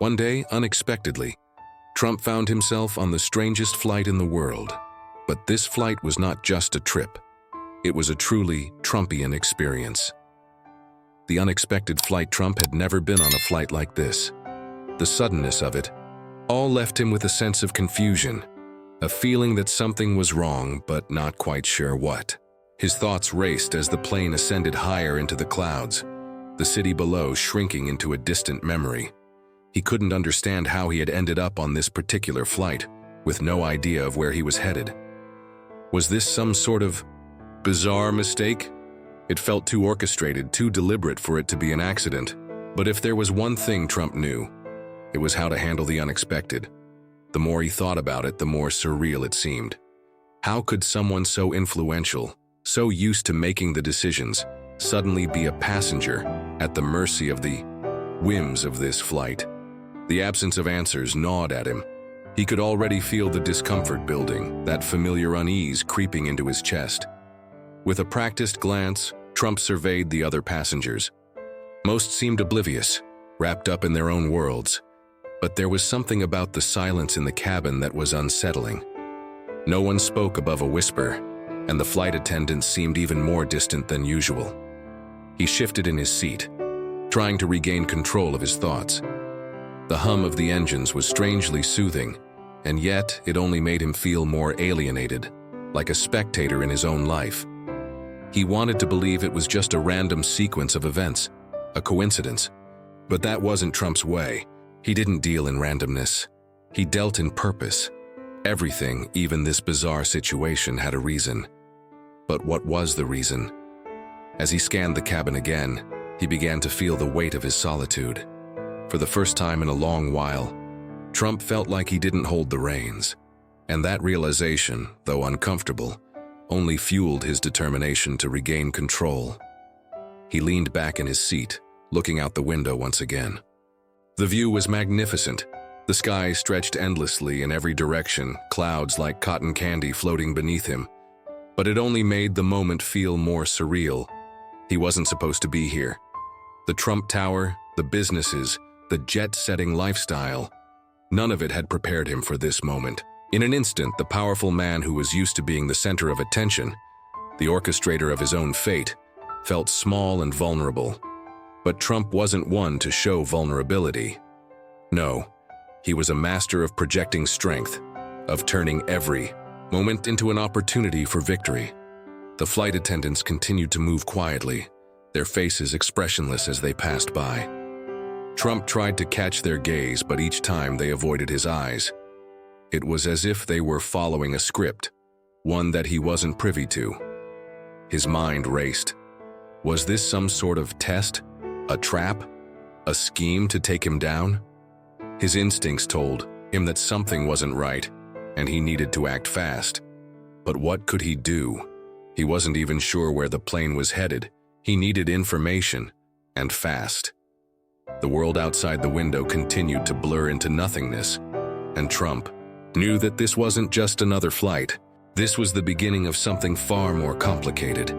One day, unexpectedly, Trump found himself on the strangest flight in the world. But this flight was not just a trip. It was a truly Trumpian experience. The unexpected flight. Trump had never been on a flight like this. The suddenness of it all left him with a sense of confusion, a feeling that something was wrong but not quite sure what. His thoughts raced as the plane ascended higher into the clouds, the city below shrinking into a distant memory. He couldn't understand how he had ended up on this particular flight, with no idea of where he was headed. Was this some sort of bizarre mistake? It felt too orchestrated, too deliberate for it to be an accident. But if there was one thing Trump knew, it was how to handle the unexpected. The more he thought about it, the more surreal it seemed. How could someone so influential, so used to making the decisions, suddenly be a passenger at the mercy of the whims of this flight? The absence of answers gnawed at him. He could already feel the discomfort building, that familiar unease creeping into his chest. With a practiced glance, Trump surveyed the other passengers. Most seemed oblivious, wrapped up in their own worlds. But there was something about the silence in the cabin that was unsettling. No one spoke above a whisper, and the flight attendants seemed even more distant than usual. He shifted in his seat, trying to regain control of his thoughts. The hum of the engines was strangely soothing, and yet it only made him feel more alienated, like a spectator in his own life. He wanted to believe it was just a random sequence of events, a coincidence. But that wasn't Trump's way. He didn't deal in randomness. He dealt in purpose. Everything, even this bizarre situation, had a reason. But what was the reason? As he scanned the cabin again, he began to feel the weight of his solitude. For the first time in a long while, Trump felt like he didn't hold the reins. And that realization, though uncomfortable, only fueled his determination to regain control. He leaned back in his seat, looking out the window once again. The view was magnificent. The sky stretched endlessly in every direction, clouds like cotton candy floating beneath him. But it only made the moment feel more surreal. He wasn't supposed to be here. The Trump Tower, the businesses, the jet-setting lifestyle, none of it had prepared him for this moment. In an instant, the powerful man who was used to being the center of attention, the orchestrator of his own fate, felt small and vulnerable. But Trump wasn't one to show vulnerability. No, he was a master of projecting strength, of turning every moment into an opportunity for victory. The flight attendants continued to move quietly, their faces expressionless as they passed by. Trump tried to catch their gaze, but each time they avoided his eyes. It was as if they were following a script, one that he wasn't privy to. His mind raced. Was this some sort of test? A trap? A scheme to take him down? His instincts told him that something wasn't right, and he needed to act fast. But what could he do? He wasn't even sure where the plane was headed. He needed information, and fast. The world outside the window continued to blur into nothingness, and Trump knew that this wasn't just another flight. This was the beginning of something far more complicated.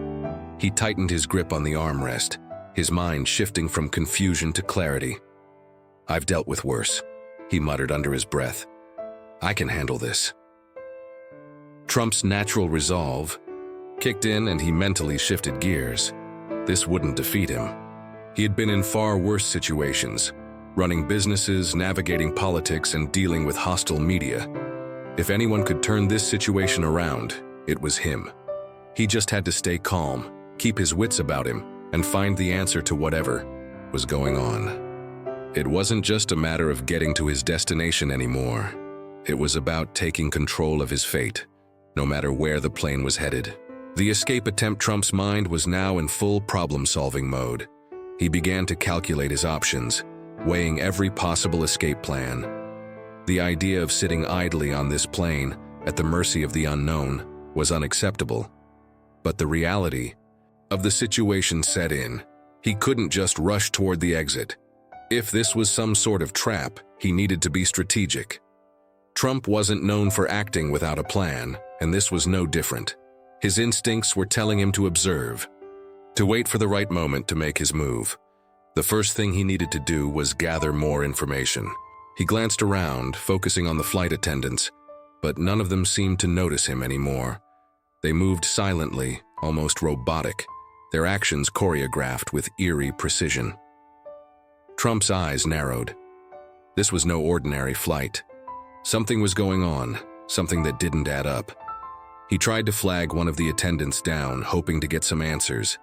He tightened his grip on the armrest, his mind shifting from confusion to clarity. "I've dealt with worse," he muttered under his breath. "I can handle this." Trump's natural resolve kicked in, and he mentally shifted gears. This wouldn't defeat him. He had been in far worse situations, running businesses, navigating politics, and dealing with hostile media. If anyone could turn this situation around, it was him. He just had to stay calm, keep his wits about him, and find the answer to whatever was going on. It wasn't just a matter of getting to his destination anymore. It was about taking control of his fate, no matter where the plane was headed. The escape attempt. Trump's mind was now in full problem-solving mode. He began to calculate his options, weighing every possible escape plan. The idea of sitting idly on this plane, at the mercy of the unknown, was unacceptable. But the reality of the situation set in. He couldn't just rush toward the exit. If this was some sort of trap, he needed to be strategic. Trump wasn't known for acting without a plan, and this was no different. His instincts were telling him to observe, to wait for the right moment to make his move. The first thing he needed to do was gather more information. He glanced around, focusing on the flight attendants, but none of them seemed to notice him anymore. They moved silently, almost robotic, their actions choreographed with eerie precision. Trump's eyes narrowed. This was no ordinary flight. Something was going on, something that didn't add up. He tried to flag one of the attendants down, hoping to get some answers,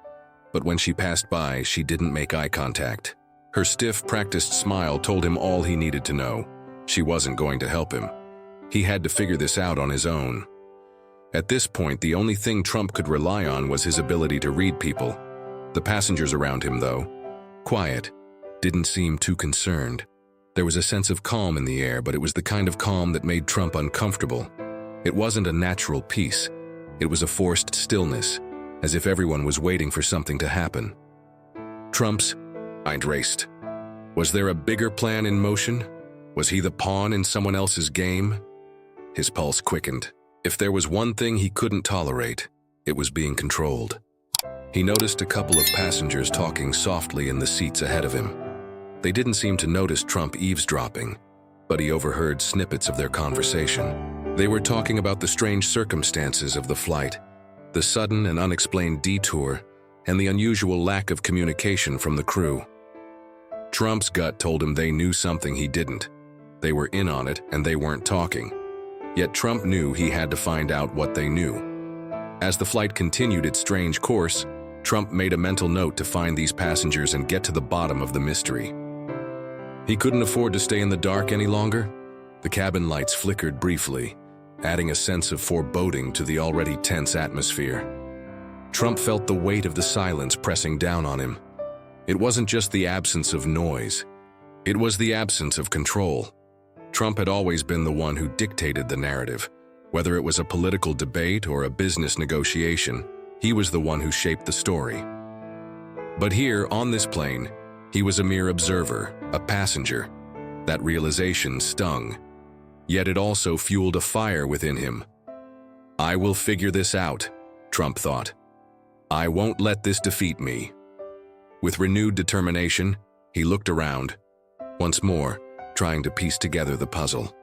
but when she passed by, she didn't make eye contact. Her stiff, practiced smile told him all he needed to know. She wasn't going to help him. He had to figure this out on his own. At this point, the only thing Trump could rely on was his ability to read people. The passengers around him, though, quiet, didn't seem too concerned. There was a sense of calm in the air, but it was the kind of calm that made Trump uncomfortable. It wasn't a natural peace. It was a forced stillness, as if everyone was waiting for something to happen. Trump's mind raced. Was there a bigger plan in motion? Was he the pawn in someone else's game? His pulse quickened. If there was one thing he couldn't tolerate, it was being controlled. He noticed a couple of passengers talking softly in the seats ahead of him. They didn't seem to notice Trump eavesdropping, but he overheard snippets of their conversation. They were talking about the strange circumstances of the flight, the sudden and unexplained detour, and the unusual lack of communication from the crew. Trump's gut told him they knew something he didn't. They were in on it, and they weren't talking. Yet Trump knew he had to find out what they knew. As the flight continued its strange course, Trump made a mental note to find these passengers and get to the bottom of the mystery. He couldn't afford to stay in the dark any longer. The cabin lights flickered briefly, adding a sense of foreboding to the already tense atmosphere. Trump felt the weight of the silence pressing down on him. It wasn't just the absence of noise. It was the absence of control. Trump had always been the one who dictated the narrative. Whether it was a political debate or a business negotiation, he was the one who shaped the story. But here, on this plane, he was a mere observer, a passenger. That realization stung. Yet it also fueled a fire within him. I will figure this out, Trump thought. I won't let this defeat me. With renewed determination, he looked around, once more, trying to piece together the puzzle.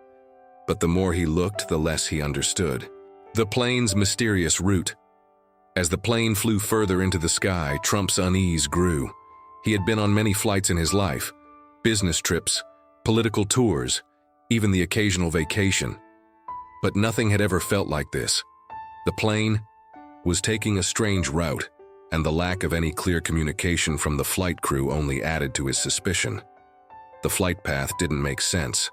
But the more he looked, the less he understood. The plane's mysterious route. As the plane flew further into the sky, Trump's unease grew. He had been on many flights in his life, business trips, political tours, even the occasional vacation. But nothing had ever felt like this. The plane was taking a strange route, and the lack of any clear communication from the flight crew only added to his suspicion. The flight path didn't make sense.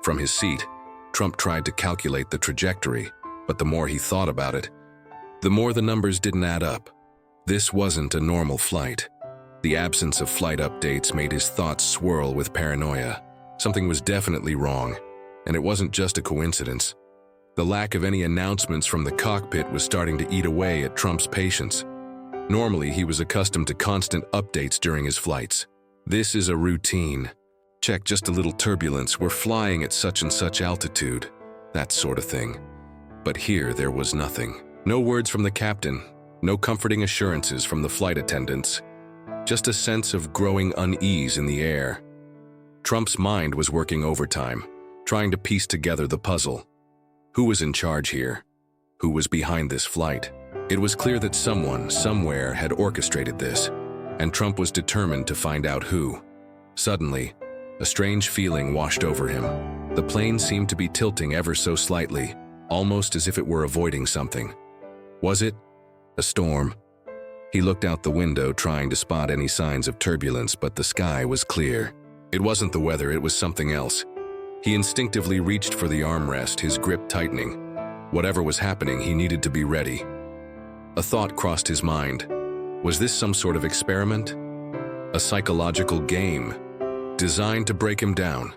From his seat, Trump tried to calculate the trajectory, but the more he thought about it, the more the numbers didn't add up. This wasn't a normal flight. The absence of flight updates made his thoughts swirl with paranoia. Something was definitely wrong, and it wasn't just a coincidence. The lack of any announcements from the cockpit was starting to eat away at Trump's patience. Normally, he was accustomed to constant updates during his flights. This is a routine. Check, just a little turbulence, we're flying at such and such altitude, that sort of thing. But here there was nothing. No words from the captain, no comforting assurances from the flight attendants, just a sense of growing unease in the air. Trump's mind was working overtime, trying to piece together the puzzle. Who was in charge here? Who was behind this flight? It was clear that someone, somewhere, had orchestrated this, and Trump was determined to find out who. Suddenly, a strange feeling washed over him. The plane seemed to be tilting ever so slightly, almost as if it were avoiding something. Was it a storm? He looked out the window, trying to spot any signs of turbulence, but the sky was clear. It wasn't the weather, it was something else. He instinctively reached for the armrest, his grip tightening. Whatever was happening, he needed to be ready. A thought crossed his mind. Was this some sort of experiment? A psychological game, designed to break him down?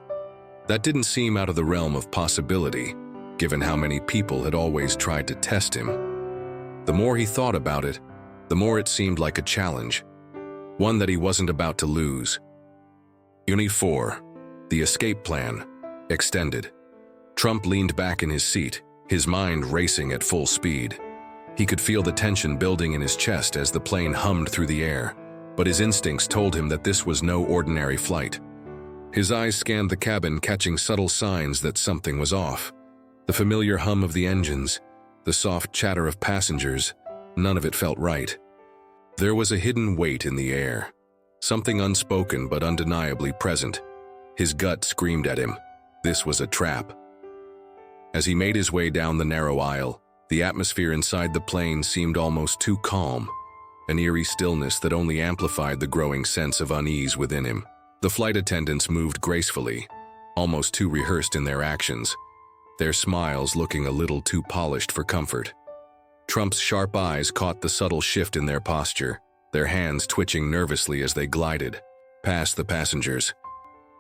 That didn't seem out of the realm of possibility, given how many people had always tried to test him. The more he thought about it, the more it seemed like a challenge, one that he wasn't about to lose. Unit 4, the escape plan, extended. Trump leaned back in his seat, his mind racing at full speed. He could feel the tension building in his chest as the plane hummed through the air, but his instincts told him that this was no ordinary flight. His eyes scanned the cabin, catching subtle signs that something was off. The familiar hum of the engines, the soft chatter of passengers, none of it felt right. There was a hidden weight in the air, something unspoken but undeniably present. His gut screamed at him. This was a trap. As he made his way down the narrow aisle, the atmosphere inside the plane seemed almost too calm, an eerie stillness that only amplified the growing sense of unease within him. The flight attendants moved gracefully, almost too rehearsed in their actions, their smiles looking a little too polished for comfort. Trump's sharp eyes caught the subtle shift in their posture, their hands twitching nervously as they glided past the passengers.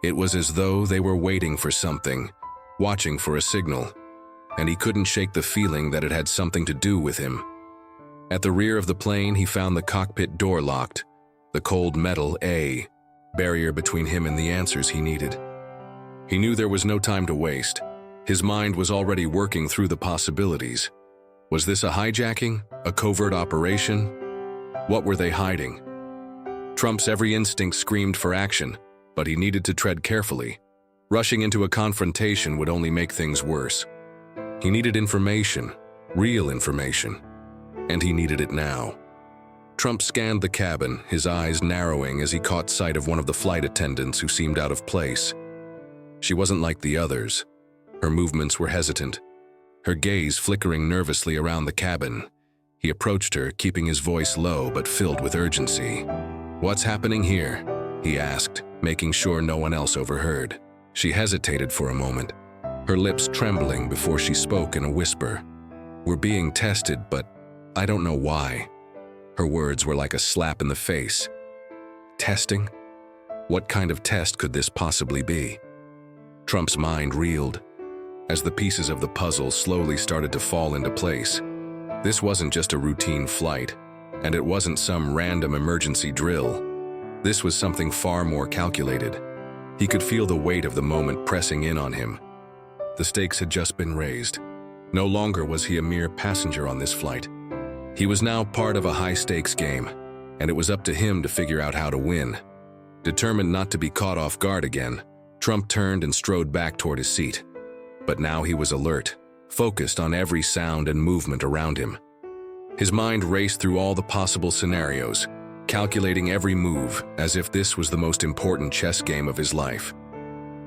It was as though they were waiting for something, watching for a signal, and he couldn't shake the feeling that it had something to do with him. At the rear of the plane, he found the cockpit door locked, the cold metal A barrier between him and the answers he needed. He knew there was no time to waste. His mind was already working through the possibilities. Was this a hijacking? A covert operation? What were they hiding? Trump's every instinct screamed for action, but he needed to tread carefully. Rushing into a confrontation would only make things worse. He needed information, real information, and he needed it now. Trump scanned the cabin, his eyes narrowing as he caught sight of one of the flight attendants who seemed out of place. She wasn't like the others. Her movements were hesitant, her gaze flickering nervously around the cabin. He approached her, keeping his voice low but filled with urgency. "What's happening here?" he asked, making sure no one else overheard. She hesitated for a moment, her lips trembling before she spoke in a whisper. "We're being tested, but I don't know why." Her words were like a slap in the face. Testing? What kind of test could this possibly be? Trump's mind reeled as the pieces of the puzzle slowly started to fall into place. This wasn't just a routine flight, and it wasn't some random emergency drill. This was something far more calculated. He could feel the weight of the moment pressing in on him. The stakes had just been raised. No longer was he a mere passenger on this flight. He was now part of a high-stakes game, and it was up to him to figure out how to win. Determined not to be caught off guard again, Trump turned and strode back toward his seat. But now he was alert, focused on every sound and movement around him. His mind raced through all the possible scenarios, calculating every move as if this was the most important chess game of his life.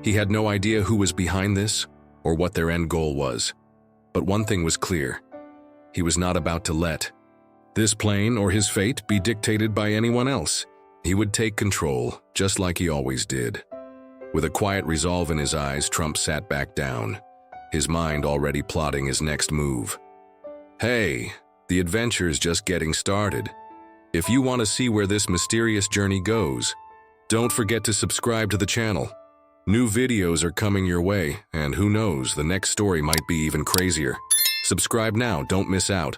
He had no idea who was behind this or what their end goal was. But one thing was clear. He was not about to let this plane or his fate be dictated by anyone else. He would take control, just like he always did. With a quiet resolve in his eyes, Trump sat back down, his mind already plotting his next move. Hey, the adventure's just getting started. If you want to see where this mysterious journey goes, don't forget to subscribe to the channel. New videos are coming your way, and who knows, the next story might be even crazier. Subscribe now, don't miss out.